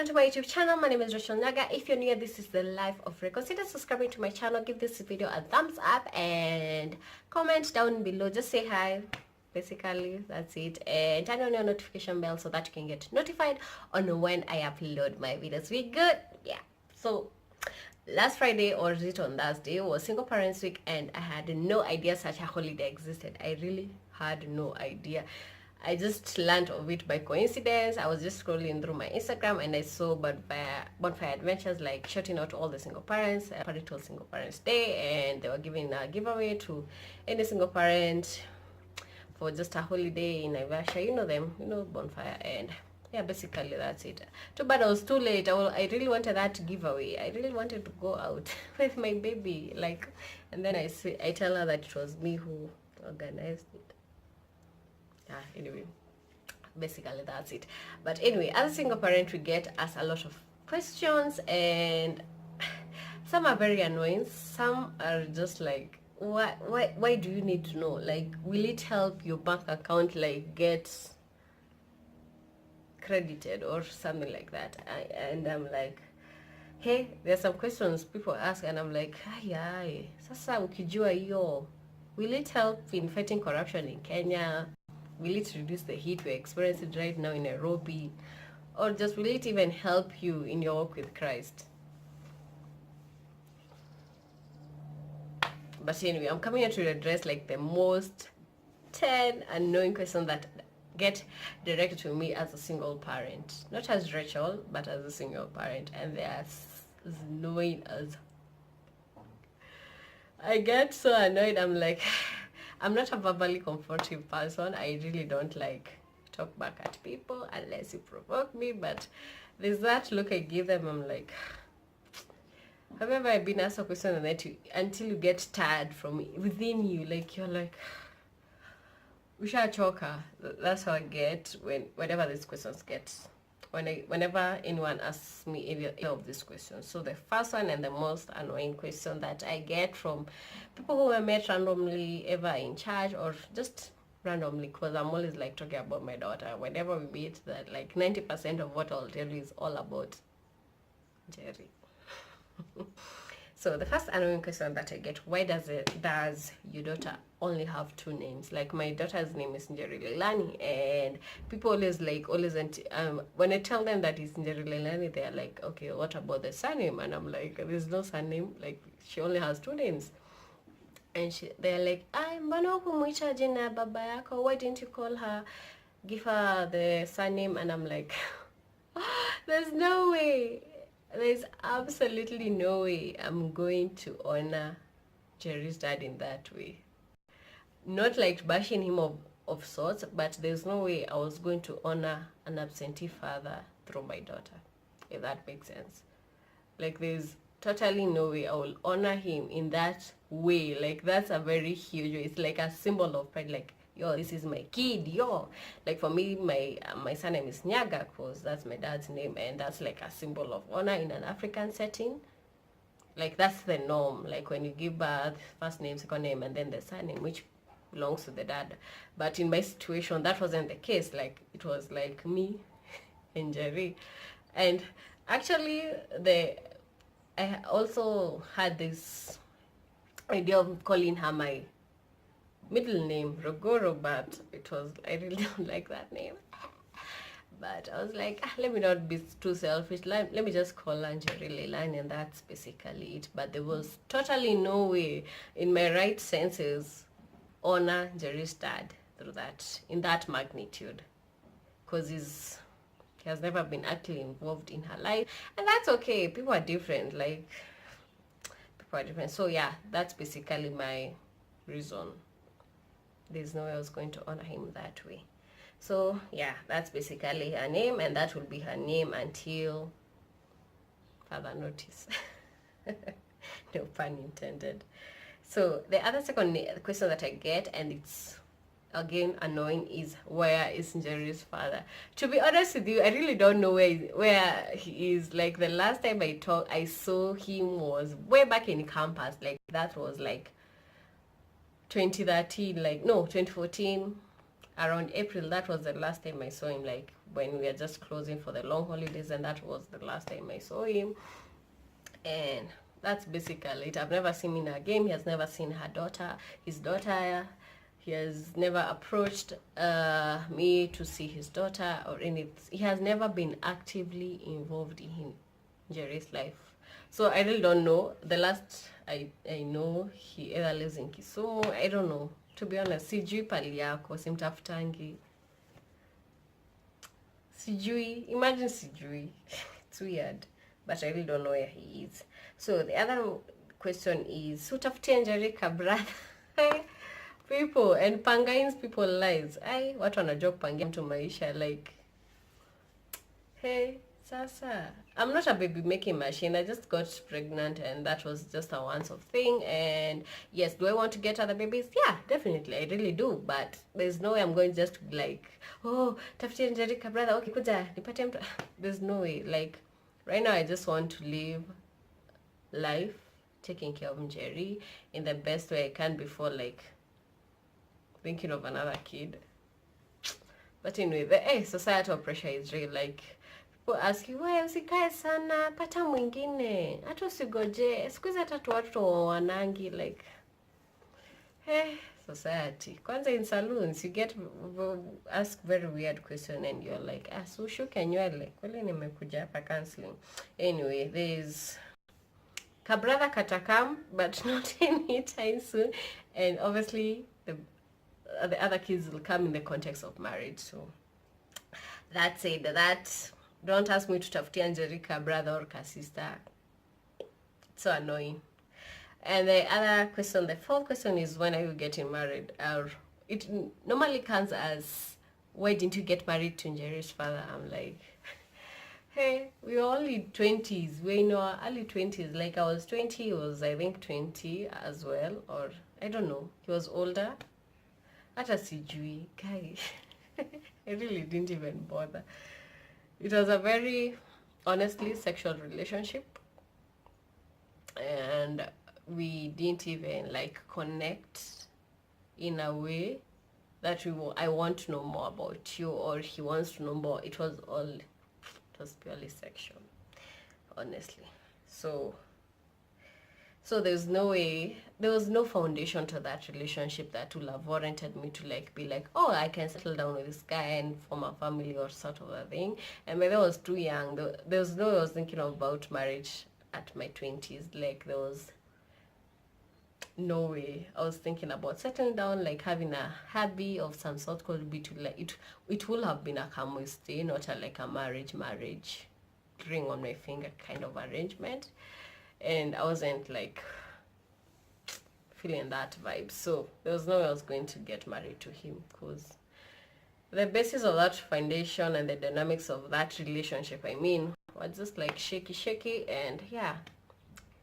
to my YouTube channel. My name is Rachel Naga. If you're new, this is the life of Ray. Consider subscribing to my channel, give this video a thumbs up and comment down below. Just say hi. Basically, that's it. And turn on your notification bell so that you can get notified on when I upload my videos. We good? Yeah. So last Friday, or is it on Thursday, was Single Parents Week, and I had no idea such a holiday existed. I really had no idea. I just learned of it by coincidence. I was just scrolling through my Instagram and I saw Bonfire Adventures like shouting out all the single parents, parental single parents day, and they were giving a giveaway to any single parent for just a holiday in Naivasha. You know them, you know Bonfire, and yeah, basically that's it. Too bad I was too late. I really wanted that giveaway. I really wanted to go out with my baby, like, and then I tell her that it was me who organized it. Anyway, basically that's it. But anyway, as a single parent, we get asked a lot of questions, and some are very annoying, some are just like, why do you need to know? Like, will it help your bank account like get credited or something like that? And I'm like, hey, there's some questions people ask, and I'm like, ay, sasa ukijua hiyo, will it help in fighting corruption in Kenya? Will it reduce the heat we're experiencing right now in Nairobi? Or just will it even help you in your walk with Christ? But anyway, I'm coming here to address like the most 10 annoying questions that get directed to me as a single parent. Not as Rachel, but as a single parent. And they are as annoying as... I get so annoyed. I'm like... I'm not a verbally comforting person. I really don't like talk back at people unless you provoke me, but there's that look I give them. I'm like, have you ever been asked a question and that until you get tired from within you, like you're like, ushachoka. That's how I get whenever these questions get. Whenever anyone asks me any of these questions. So the first one and the most annoying question that I get from people who I met randomly, ever in church, or just randomly, because I'm always like talking about my daughter. Whenever we meet, that like 90% of what I'll tell you is all about Jerry. So the first annoying question that I get, why does your daughter only have 2 names? Like, my daughter's name is Njeri Leilani, and people always when I tell them that it's Njeri Leilani, they're like, okay, what about the surname? And I'm like, there's no surname, like she only has 2 names. And they're like, mbona hukumuita jina baba yako? Why didn't you call her, give her the surname? And I'm like, there's no way. There's absolutely no way I'm going to honor Jerry's dad in that way. Not like bashing him of sorts, but there's no way I was going to honor an absentee father through my daughter, if that makes sense. Like, there's totally no way I will honor him in that way. Like, that's a very huge way. It's like a symbol of pride, like, yo, this is my kid, yo. Like, for me, my surname is Nyaga, because that's my dad's name, and that's like a symbol of honor in an African setting. Like, that's the norm. Like, when you give birth, first name, second name, and then the surname, which belongs to the dad. But in my situation, that wasn't the case. Like, it was like me and Jerry. And actually, I also had this idea of calling her my middle name, Rogoro, but I really don't like that name. But I was like, let me not be too selfish. Let me just call her Njeri Leilani, and that's basically it. But there was totally no way in my right senses honor Jerry's dad through that, in that magnitude, because he has never been actually involved in her life, and that's okay. People are different. Like, people are different. So yeah, that's basically my reason. There's no way I was going to honor him that way. So yeah, that's basically her name, and that will be her name until further notice. No pun intended. So the other second question that I get, and it's again annoying, is where is Njeri's father? To be honest with you, I really don't know where he is. Like, the last time I saw him was way back in campus. Like, that was like 2013, like, no, 2014. around April. That was the last time I saw him, like when we are just closing for the long holidays, and that was the last time I saw him. And that's basically it. I've never seen him in a game. He has never seen his daughter. He has never approached me to see his daughter or anything. He has never been actively involved in Jerry's life. So I really don't know. The last I know, he either lives in Kisumu. I don't know. To be honest, sijui pali yako, simtafutangi. Sijui. Imagine sijui. It's weird. But I really don't know where he is. So the other question is, utafutia Njeri brother? People and pangains people lives. Watu wanajua kupangia mtu maisha, like, hey, sasa. I'm not a baby making machine. I just got pregnant and that was just a once-off thing. And yes, do I want to get other babies? Yeah, definitely. I really do. But there's no way I'm going just to be like, oh, tafutia Njeri brother. Okay, kuja, nipate mtu. There's no way. Like, right now I just want to live life taking care of Njeri in the best way I can before, like, thinking of another kid. But anyway, the societal pressure is real. Like, people ask you, wewe usikae sana, pata mwingine, hata usigoje, siku hizi hata watu wanangi, like, society. Kwanza in saloons, you get asked very weird question and you're like, so ushuke nywele, kweli nimekuja hapa counseling. Anyway, there's kabrother katakam, but not anytime soon. And obviously, the other kids will come in the context of marriage. So that's it. That, don't ask me to tafutia Njeri brother or sister. It's so annoying. And the other question, the fourth question, is, when are you getting married? It normally comes as, why didn't you get married to Njeri's father? I'm like, hey, we were only 20s. We're in our early 20s. Like, I was 20, he was, I think, 20 as well. Or, I don't know. He was older. Hata sijui. Guy. I really didn't even bother. It was a very, honestly, sexual relationship. And we didn't even, like, connect in a way that I want to know more about you, or he wants to know more. It was purely sexual, honestly. So there's no way, there was no foundation to that relationship that would have warranted me to, like, be like, oh, I can settle down with this guy and form a family or sort of a thing. And when I was too young, there was no way I was thinking about marriage at my 20s. Like, there was no way I was thinking about settling down, like having a hubby of some sort. Could be to, like, it will have been a come we stay, not like a marriage ring on my finger kind of arrangement. And I wasn't, like, feeling that vibe. So there was no way I was going to get married to him, because the basis of that foundation and the dynamics of that relationship, I mean, were just like shaky, and yeah.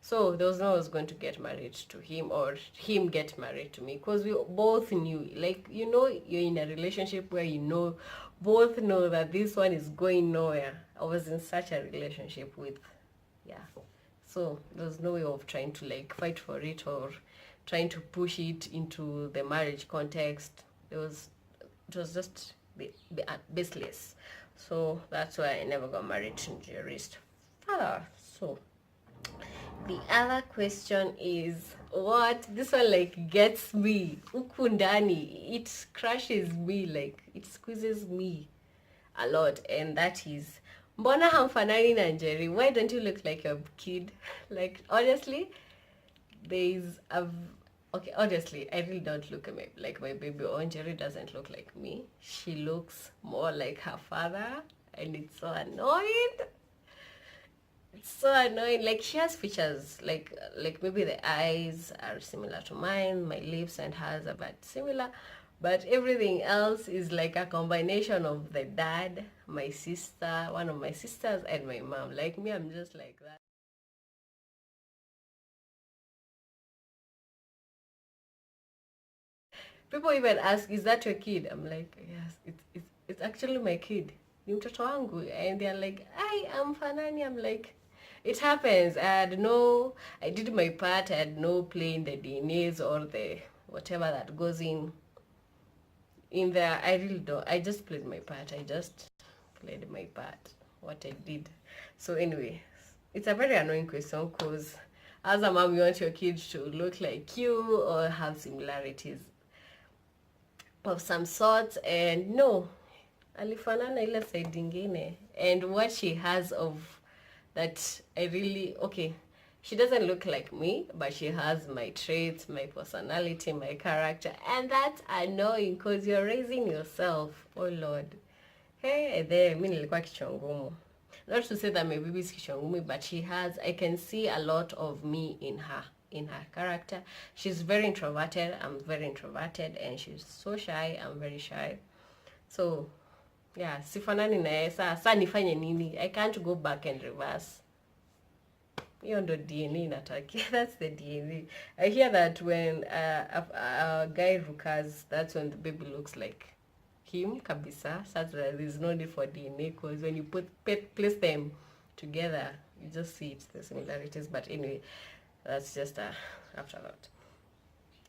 So there was no way I was going to get married to him or him get married to me, because we both knew, like, you know, you're in a relationship where both know that this one is going nowhere. I was in such a relationship with, yeah. So there was no way of trying to, like, fight for it or trying to push it into the marriage context. It was just baseless. So that's why I never got married to Njeri's father. So the other question is, what this one, like, gets me ukundani, it crushes me, like, it squeezes me a lot, and that is, mbona hamfanani na Njeri? Why don't you look like a kid? Like, honestly, okay, honestly, I really don't look like my baby, or Njeri doesn't look like me. She looks more like her father, and it's so annoying. It's so annoying. Like, she has features, like maybe the eyes are similar to mine, my lips and hers are but similar, but everything else is like a combination of the dad, my sister, one of my sisters, and my mom. Like me, I'm just like that. People even ask, is that your kid? I'm like, yes, it's actually my kid. Ni mtoto wangu. And they're like, I am Fanani. I'm like, it happens. I did my part. I had no play in the DNAs or the whatever that goes in in there, I really don't. I just played my part. I just played my part. What I did. So anyway, it's a very annoying question because as a mom, you want your kids to look like you or have similarities of some sort, and no, alifanana ile side ingine. And what she has of that, I really, okay, she doesn't look like me, but she has my traits, my personality, my character, and that's annoying because you're raising yourself. Oh Lord. Hey, there, mi nilikuwa kichwa ngumu. Not to say that my baby is kichwa ngumu, but she has, I can see a lot of me in her character. She's very introverted, I'm very introverted, and she's so shy, I'm very shy. So, yeah, sifanani na yeye. Sasa nifanye nini? I can't go back and reverse. Hiyo ndo DNA inataki. That's the DNA. I hear that when a guy rukas, that's when the baby looks like him kabisa. Such that there's no need for DNA, because when you place them together, you just see it, the similarities. But anyway, that's just after that.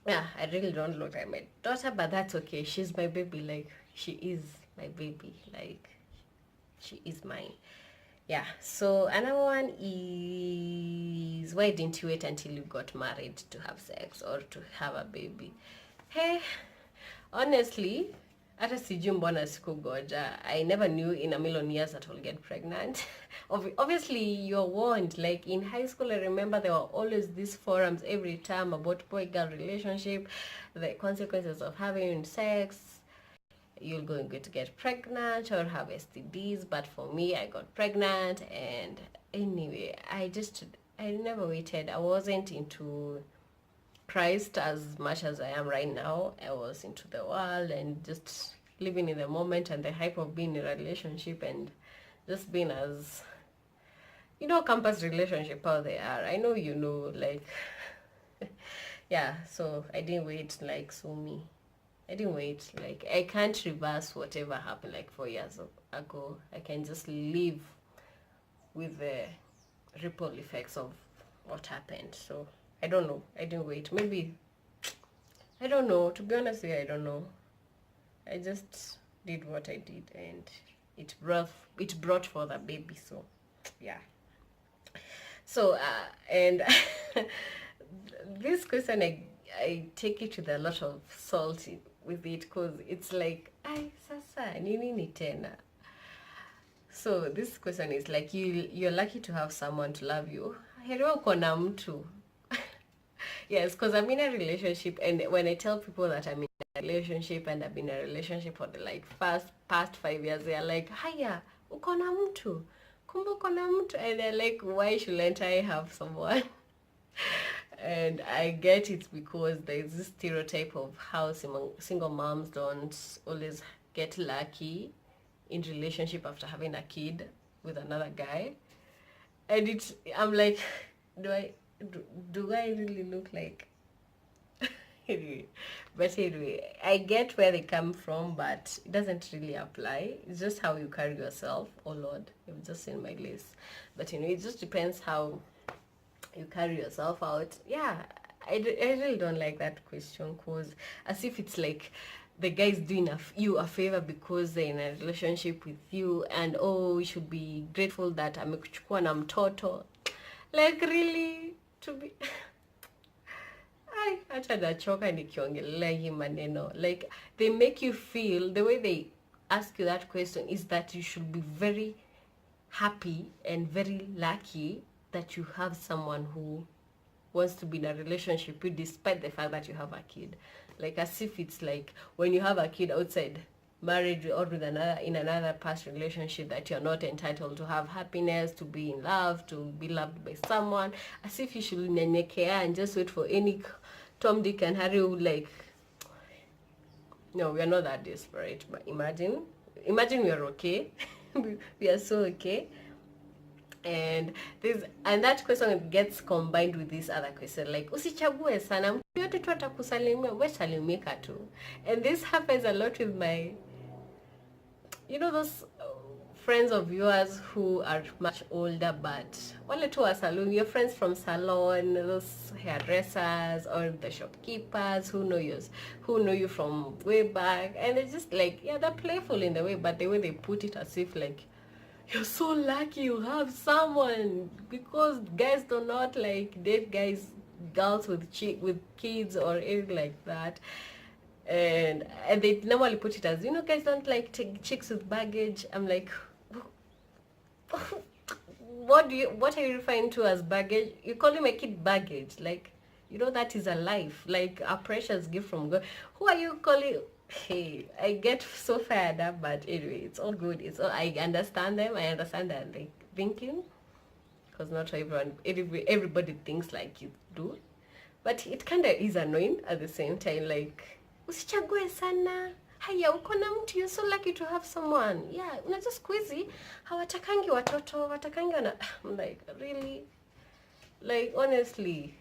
Yeah, I really don't look like my daughter, but that's okay. She's my baby. Like, she is my baby. Like, she is mine. Yeah, so another one is, why didn't you wait until you got married to have sex or to have a baby? Hey, honestly, hata sijui mbona sikugoja. I never knew in a million years that I'll get pregnant. Obviously, you're warned. Like in high school, I remember there were always these forums every time about boy-girl relationship, the consequences of having sex. You're going to get pregnant or have STDs, but for me, I got pregnant. And anyway, I never waited. I wasn't into Christ as much as I am right now. I was into the world and just living in the moment and the hype of being in a relationship and just being as, campus relationship, how they are. I know, like, yeah, so I didn't wait, like, so me. I didn't wait. Like, I can't reverse whatever happened like 4 years ago. I can just live with the ripple effects of what happened. So, I don't know. I didn't wait. Maybe, I don't know. To be honest with you, I don't know. I just did what I did and it brought forth a baby. So, yeah. So, and this question, I take it with a lot of salt with it, because it's like, ay, sasa nini ni tena. So this question is like, you're lucky to have someone to love you. Heriwa uko na mtu. Yes, because I'm in a relationship, and when I tell people that I'm in a relationship and I've been in a relationship for the past 5 years, they're like, haya, uko na mtu, kumbe uko na mtu, and they're like, why shouldn't I have someone? And I get it because there's this stereotype of how single moms don't always get lucky in relationship after having a kid with another guy. And I'm like, do I really look like anyway? But anyway, I get where they come from, but it doesn't really apply. It's just how you carry yourself. Oh Lord, you've just seen my list. But it just depends how you carry yourself out. Yeah, I really don't like that question, because as if it's like the guy's doing you a favor because they're in a relationship with you, and oh, you should be grateful that amekuchukua na mtoto. Like, really, to be hata nachoka nikiongelea hii maneno. Like, they make you feel, the way they ask you that question is that you should be very happy and very lucky that you have someone who wants to be in a relationship with, despite the fact that you have a kid. Like, as if it's like when you have a kid outside marriage or with another past relationship, that you're not entitled to have happiness, to be in love, to be loved by someone. As if you should nyenyekea and just wait for any Tom, Dick and Harry who, like, no, we are not that desperate. But imagine we are okay. We are so okay. And that question gets combined with this other question, like, usichague sana, mtu yote tu atakusalimia, we salimika tu. And this happens a lot with my, those friends of yours who are much older, but wale tu wa salon, your friends from salon, those hairdressers or the shopkeepers who know you from way back, and it's just like, yeah, they're playful in the way, but the way they put it as if like you're so lucky you have someone, because guys do not like date girls with kids or anything like that. And they normally put it as, guys don't like take chicks with baggage. I'm like, what are you referring to as baggage? You calling my kid baggage? Like, that is a life, like a precious gift from God. Who are you calling? Hey, I get so fired up, but anyway, it's all good. I understand them. I understand that like thinking, because not everybody thinks like you do, but it kind of is annoying at the same time. Like, usichague sana. Haya, uko na mtu, you're so lucky to have someone. Yeah, unajua siku hizi hawatakangi watoto, watakangi wana. I'm like, really? Like, honestly,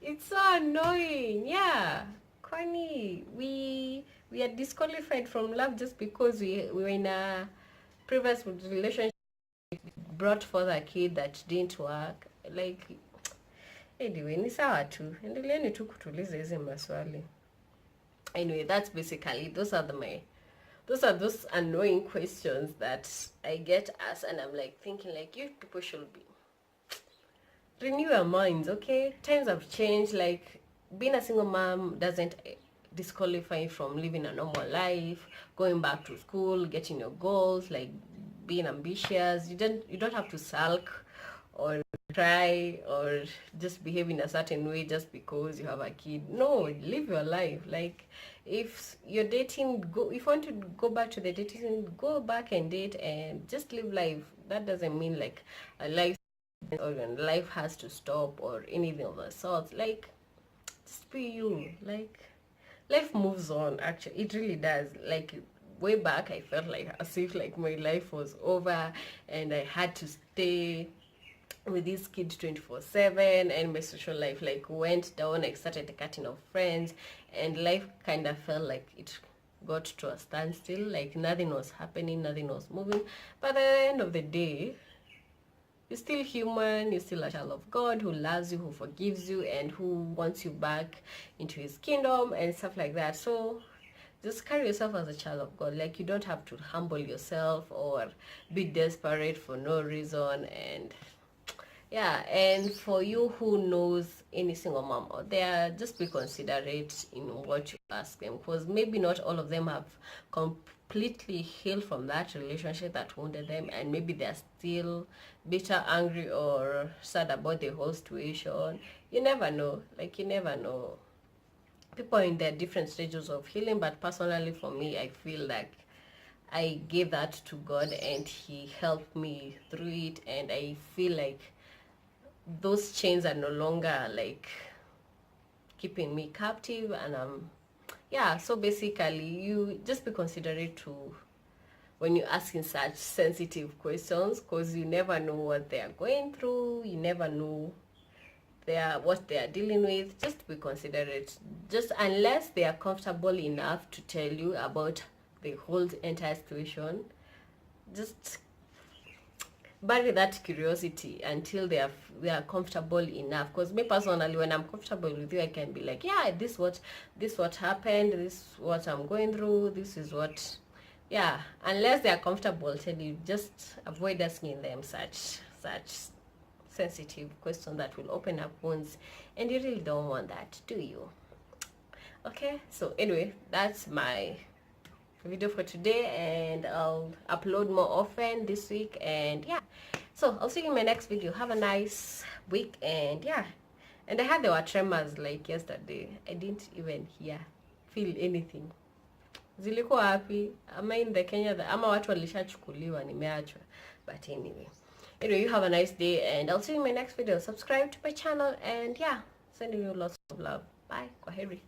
it's so annoying. Yeah, kwani we are disqualified from love just because we were in a previous relationship, brought forth a kid that didn't work. Like, anyway, ni sawa tu, endeleeni tu kutuliza hizi maswali. Anyway, that's basically, those are those annoying questions that I get asked, and I'm like thinking like, you people should renew your minds, okay? Times have changed. Like, being a single mom doesn't disqualify from living a normal life, going back to school, getting your goals, like being ambitious. You don't have to sulk or cry or just behave in a certain way just because you have a kid. No, live your life. Like, if you're dating, if you want to go back to the dating, go back and date and just live life. That doesn't mean like a life or life has to stop or anything of the sort. Like, just be you. Like, life moves on. Actually, it really does. Like, way back I felt like as if like my life was over and I had to stay with this kid 24/7, and my social life like went down. I started cutting off friends, and life kind of felt like it got to a standstill. Like, nothing was happening, nothing was moving. But at the end of the day, you're still human, you're still a child of God who loves you, who forgives you, and who wants you back into his kingdom and stuff like that. So just carry yourself as a child of God. Like, you don't have to humble yourself or be desperate for no reason. And yeah, and for you who knows any single mom out there, just be considerate in what you ask them, because maybe not all of them have completely healed from that relationship that wounded them, and maybe they're still bitter, angry, or sad about the whole situation. You never know. Like, you never know. People are in their different stages of healing, but personally for me, I feel like I gave that to God and he helped me through it, and I feel like those chains are no longer like keeping me captive. And yeah, so basically you just be considerate to when you're asking such sensitive questions, because you never know what they are going through, you never know what they are dealing with. Just be considerate, just unless they are comfortable enough to tell you about the whole entire situation. Just bury that curiosity until they are comfortable enough. Because me personally, when I'm comfortable with you, I can be like, yeah, this what happened, this what I'm going through, this is what. Yeah, unless they are comfortable, tell you, just avoid asking them such sensitive questions that will open up wounds, and you really don't want that, do you? Okay, so anyway, that's my video for today, and I'll upload more often this week. And yeah, so I'll see you in my next video. Have a nice week. And yeah, and I had there were tremors like yesterday. I didn't even feel anything. Zilikuwa happy. Am I in the Kenya ama watu walishachukuliwa nimeachwa? But anyway, you have a nice day, and I'll see you in my next video. Subscribe to my channel, and yeah, sending you lots of love. Bye. Kwaheri.